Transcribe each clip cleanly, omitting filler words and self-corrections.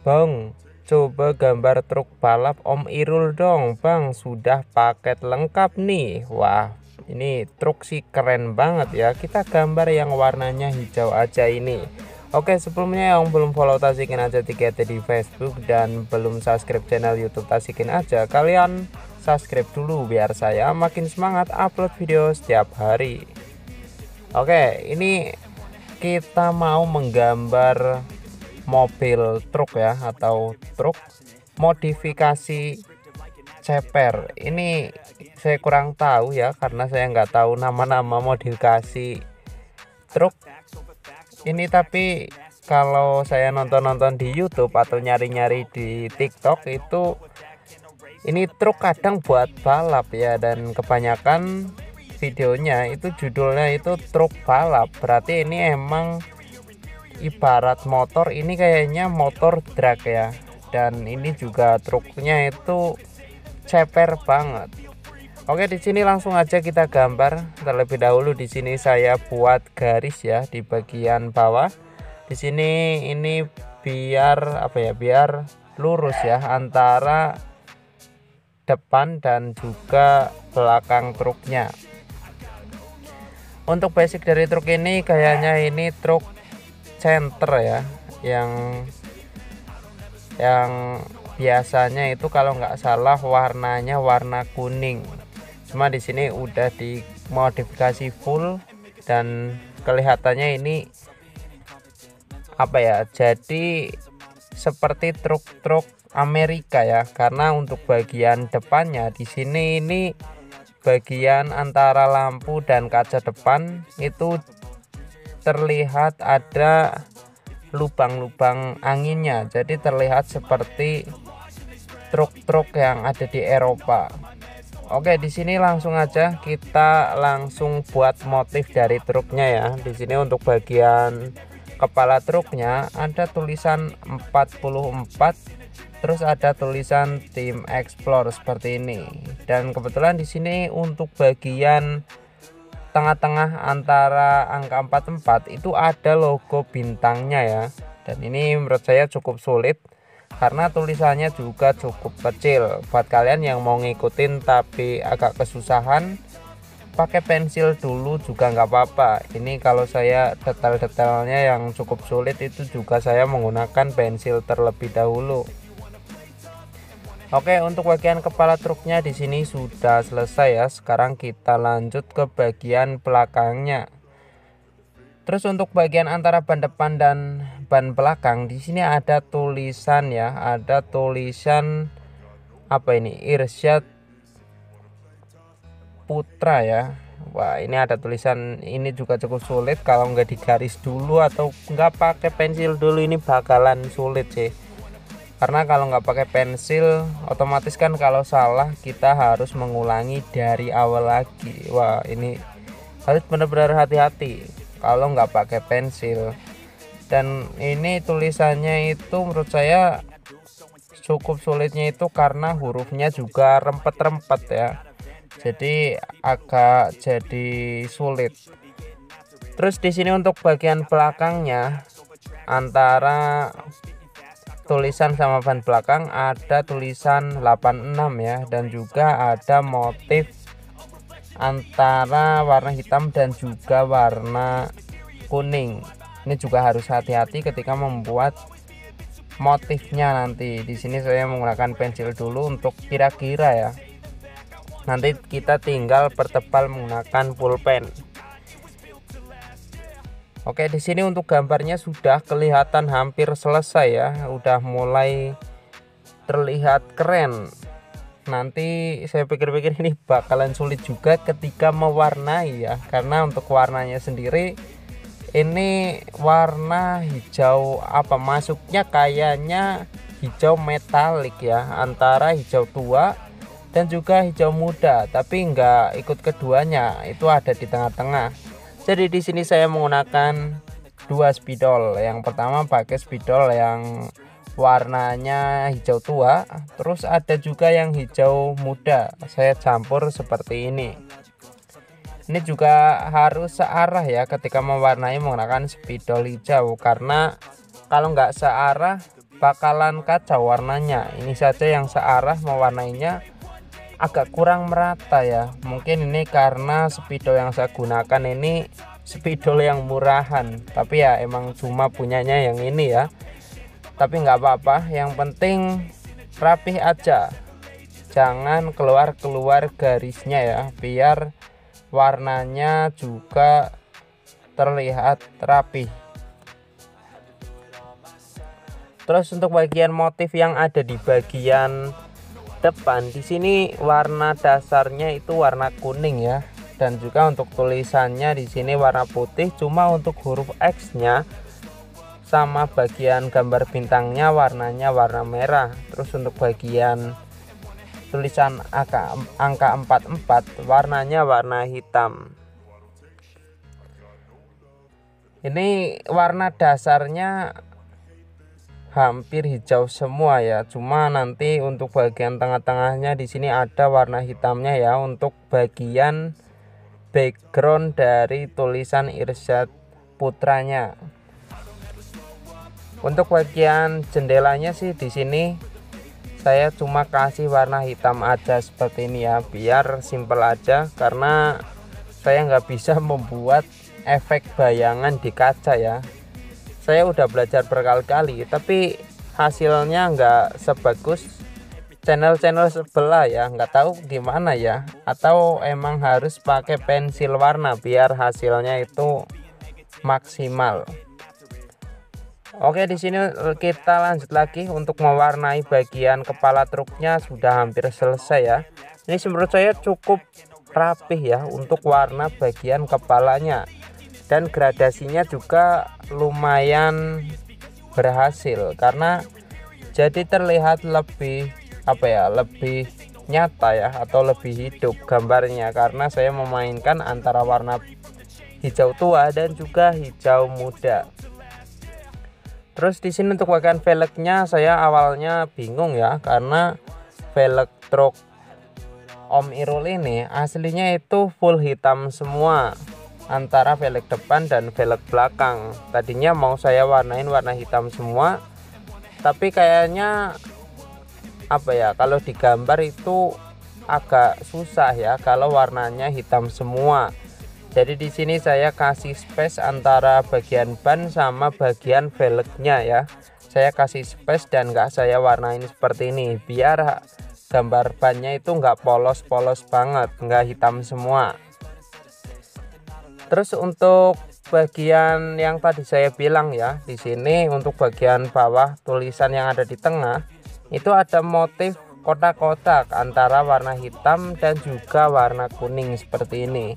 Bang, coba gambar truk balap Om Irul dong Bang, sudah paket lengkap nih. Wah, ini truk sih keren banget ya. Kita gambar yang warnanya hijau aja ini. Oke, sebelumnya yang belum follow Tasikin Aja TKT di Facebook dan belum subscribe channel YouTube Tasikin Aja, kalian subscribe dulu biar saya makin semangat upload video setiap hari. Oke, ini kita mau menggambar mobil truk ya, atau truk modifikasi ceper. Ini saya kurang tahu ya, karena saya nggak tahu nama-nama modifikasi truk ini, tapi kalau saya nonton-nonton di YouTube atau nyari-nyari di TikTok itu ini truk kadang buat balap ya, dan kebanyakan videonya itu judulnya itu truk balap. Berarti ini emang ibarat motor, ini kayaknya motor drag ya, dan ini juga truknya itu ceper banget. Oke, di sini langsung aja kita gambar. Terlebih dahulu di sini saya buat garis ya di bagian bawah. Di sini ini biar apa ya, biar lurus ya antara depan dan juga belakang truknya. Untuk basic dari truk ini kayaknya ini truk center ya, yang biasanya itu kalau nggak salah warnanya warna kuning. Cuma di sini udah dimodifikasi full dan kelihatannya ini apa ya, jadi seperti truk-truk Amerika ya, karena untuk bagian depannya di sini ini bagian antara lampu dan kaca depan itu terlihat ada lubang-lubang anginnya, jadi terlihat seperti truk-truk yang ada di Eropa. Oke, di sini langsung aja kita langsung buat motif dari truknya ya. Di sini untuk bagian kepala truknya ada tulisan 44, terus ada tulisan Tim Explore seperti ini. Dan kebetulan di sini untuk bagian tengah-tengah antara angka 44 itu ada logo bintangnya ya, dan ini menurut saya cukup sulit karena tulisannya juga cukup kecil. Buat kalian yang mau ngikutin tapi agak kesusahan, pakai pensil dulu juga nggak apa-apa. Ini kalau saya detail-detailnya yang cukup sulit itu juga saya menggunakan pensil terlebih dahulu. Oke, untuk bagian kepala truknya di sini sudah selesai ya. Sekarang kita lanjut ke bagian belakangnya. Terus untuk bagian antara ban depan dan ban belakang di sini ada tulisan ya, ada tulisan apa ini? Irsyad Putra ya. Wah, ini ada tulisan ini juga cukup sulit, kalau nggak digaris dulu atau nggak pakai pensil dulu ini bakalan sulit sih. Karena kalau nggak pakai pensil otomatis kan kalau salah kita harus mengulangi dari awal lagi. Wah, ini harus benar-benar hati-hati kalau nggak pakai pensil. Dan ini tulisannya itu menurut saya cukup sulitnya itu karena hurufnya juga rempet-rempet ya, jadi agak jadi sulit. Terus di sini untuk bagian belakangnya antara tulisan sama ban belakang ada tulisan 86 ya, dan juga ada motif antara warna hitam dan juga warna kuning. Ini juga harus hati-hati ketika membuat motifnya nanti. Di sini saya menggunakan pensil dulu untuk kira-kira ya. Nanti kita tinggal pertebal menggunakan pulpen. Oke, di sini untuk gambarnya sudah kelihatan hampir selesai ya, udah mulai terlihat keren. Nanti saya pikir-pikir ini bakalan sulit juga ketika mewarnai ya, karena untuk warnanya sendiri ini warna hijau apa, masuknya kayaknya hijau metalik ya, antara hijau tua dan juga hijau muda, tapi enggak ikut keduanya, itu ada di tengah-tengah. Jadi di sini saya menggunakan dua spidol. Yang pertama pakai spidol yang warnanya hijau tua, terus ada juga yang hijau muda. Saya campur seperti ini. Ini juga harus searah ya ketika mewarnai menggunakan spidol hijau, karena kalau nggak searah bakalan kacau warnanya. Ini saja yang searah mewarnainya agak kurang merata ya. Mungkin ini karena spidol yang saya gunakan ini spidol yang murahan, tapi ya emang cuma punyanya yang ini ya. Tapi nggak apa-apa, yang penting rapih aja, jangan keluar garisnya ya, biar warnanya juga terlihat rapih. Terus untuk bagian motif yang ada di bagian depan di sini warna dasarnya itu warna kuning ya, dan juga untuk tulisannya di sini warna putih, cuma untuk huruf X-nya sama bagian gambar bintangnya warnanya warna merah. Terus untuk bagian tulisan angka 44 warnanya warna hitam. Ini warna dasarnya hampir hijau semua ya, cuma nanti untuk bagian tengah-tengahnya di sini ada warna hitamnya ya, untuk bagian background dari tulisan Irsyad Putranya. Untuk bagian jendelanya sih di sini saya cuma kasih warna hitam aja seperti ini ya, biar simple aja, karena saya nggak bisa membuat efek bayangan di kaca ya. Saya udah belajar berkali-kali, tapi hasilnya nggak sebagus channel-channel sebelah ya. Nggak tahu gimana ya, atau emang harus pakai pensil warna biar hasilnya itu maksimal. Oke, di sini kita lanjut lagi untuk mewarnai bagian kepala truknya, sudah hampir selesai ya. Ini menurut saya cukup rapih ya untuk warna bagian kepalanya, dan gradasinya juga lumayan berhasil karena jadi terlihat lebih lebih nyata ya, atau lebih hidup gambarnya, karena saya memainkan antara warna hijau tua dan juga hijau muda. Terus di sini untuk bagian velgnya saya awalnya bingung ya, karena velg truk Om Irul ini aslinya itu full hitam semua antara velg depan dan velg belakang. Tadinya mau saya warnain warna hitam semua, tapi kayaknya kalau digambar itu agak susah ya kalau warnanya hitam semua. Jadi di sini saya kasih space antara bagian ban sama bagian velgnya ya. Saya kasih space dan nggak saya warnain seperti ini, biar gambar bannya itu nggak polos-polos banget, nggak hitam semua. Terus untuk bagian yang tadi saya bilang ya, di sini untuk bagian bawah tulisan yang ada di tengah itu ada motif kotak-kotak antara warna hitam dan juga warna kuning seperti ini.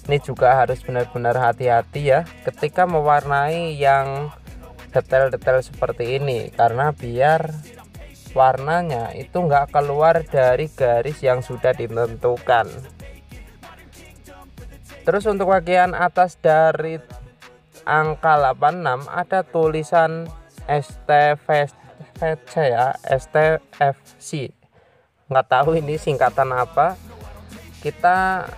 Ini juga harus benar-benar hati-hati ya ketika mewarnai yang detail-detail seperti ini, karena biar warnanya itu nggak keluar dari garis yang sudah ditentukan. Terus untuk bagian atas dari angka 86 ada tulisan STFC ya, STFC. Nggak tahu ini singkatan apa. Kita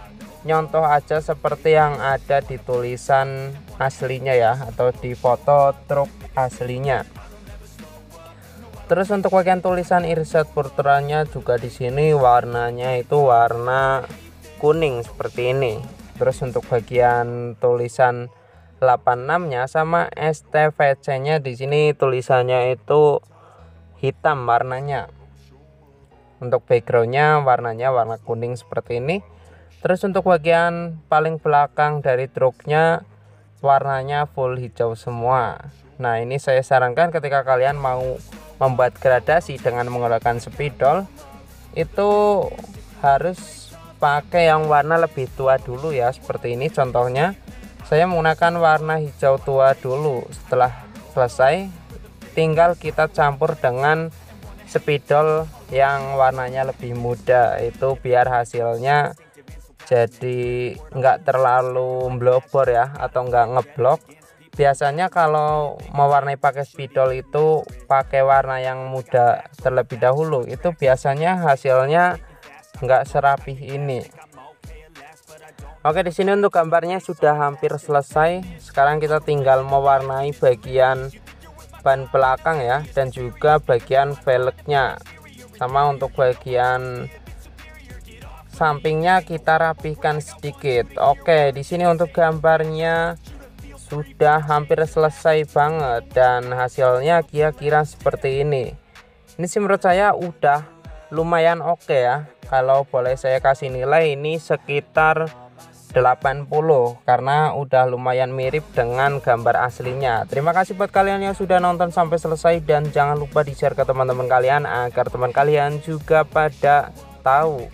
nyontoh aja seperti yang ada di tulisan aslinya ya, atau di foto truk aslinya. Terus untuk bagian tulisan Irsyad Putranya juga di sini warnanya itu warna kuning seperti ini. Terus untuk bagian tulisan 86-nya sama STVC-nya di sini tulisannya itu hitam warnanya. Untuk backgroundnya warnanya warna kuning seperti ini. Terus untuk bagian paling belakang dari truknya warnanya full hijau semua. Nah, ini saya sarankan ketika kalian mau membuat gradasi dengan menggunakan spidol itu harus pakai yang warna lebih tua dulu ya, seperti ini contohnya. Saya menggunakan warna hijau tua dulu. Setelah selesai tinggal kita campur dengan spidol yang warnanya lebih muda, itu biar hasilnya jadi nggak terlalu blobor ya, atau nggak ngeblok. Biasanya kalau mewarnai pakai spidol itu pakai warna yang muda terlebih dahulu, itu biasanya hasilnya nggak serapih ini. Oke, di sini untuk gambarnya sudah hampir selesai. Sekarang kita tinggal mewarnai bagian ban belakang ya, dan juga bagian velgnya, sama untuk bagian sampingnya kita rapihkan sedikit. Oke, di sini untuk gambarnya sudah hampir selesai banget dan hasilnya kira-kira seperti ini. Ini sih menurut saya udah lumayan oke ya. Kalau boleh saya kasih nilai, ini sekitar 80 karena udah lumayan mirip dengan gambar aslinya. Terima kasih buat kalian yang sudah nonton sampai selesai, dan jangan lupa di-share ke teman-teman kalian agar teman kalian juga pada tahu